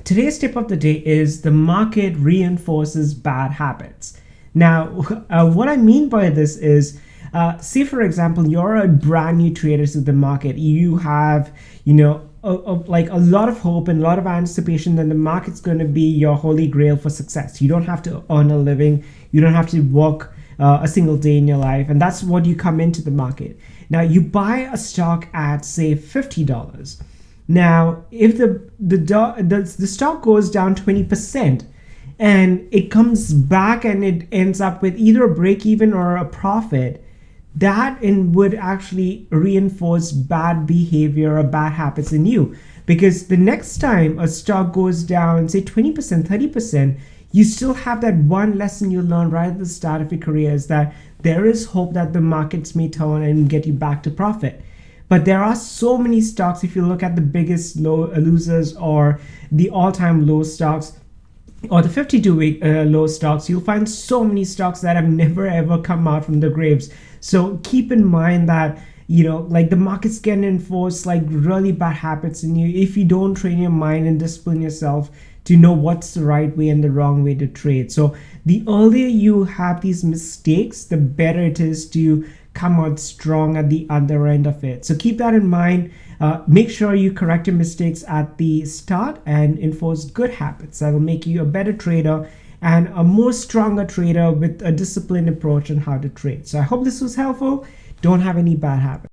today's tip of the day is the market reinforces bad habits. Now, what I mean by this is, say for example, you're a brand new trader to the market. You have, like a lot of hope and a lot of anticipation that the market's going to be your holy grail for success. You don't have to earn a living. You don't have to work a single day in your life, and that's what you come into the market. Now, you buy a stock at say $50. Now, if the stock goes down 20% and it comes back and it ends up with either a break even or a profit, that would actually reinforce bad behavior or bad habits in you. Because the next time a stock goes down, say 20%, 30%, you still have that one lesson you learned right at the start of your career, is that there is hope that the markets may turn and get you back to profit. But there are so many stocks. If you look at the biggest losers or the all-time low stocks or the 52-week low stocks, you'll find so many stocks that have never ever come out from the graves. So keep in mind that, like the markets can enforce like really bad habits in you if you don't train your mind and discipline yourself to know what's the right way and the wrong way to trade. So the earlier you have these mistakes, the better it is to come out strong at the other end of it. So keep that in mind. Make sure you correct your mistakes at the start and enforce good habits that will make you a better trader and a more stronger trader with a disciplined approach on how to trade. So I hope this was helpful. Don't have any bad habits.